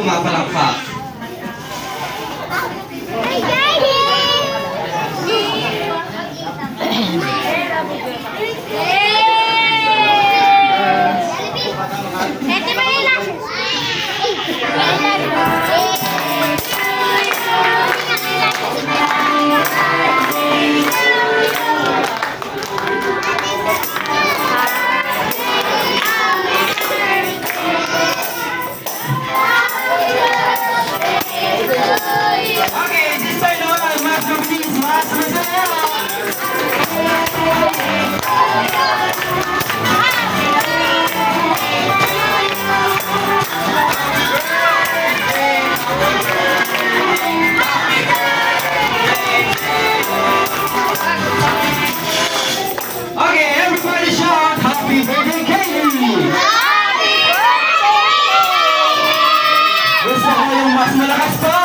pumapalakpak. Okay, this time naman, masterpiece, okay, everybody shout, happy birthday, Kaylee! Gusto ko yung mas malakas pa?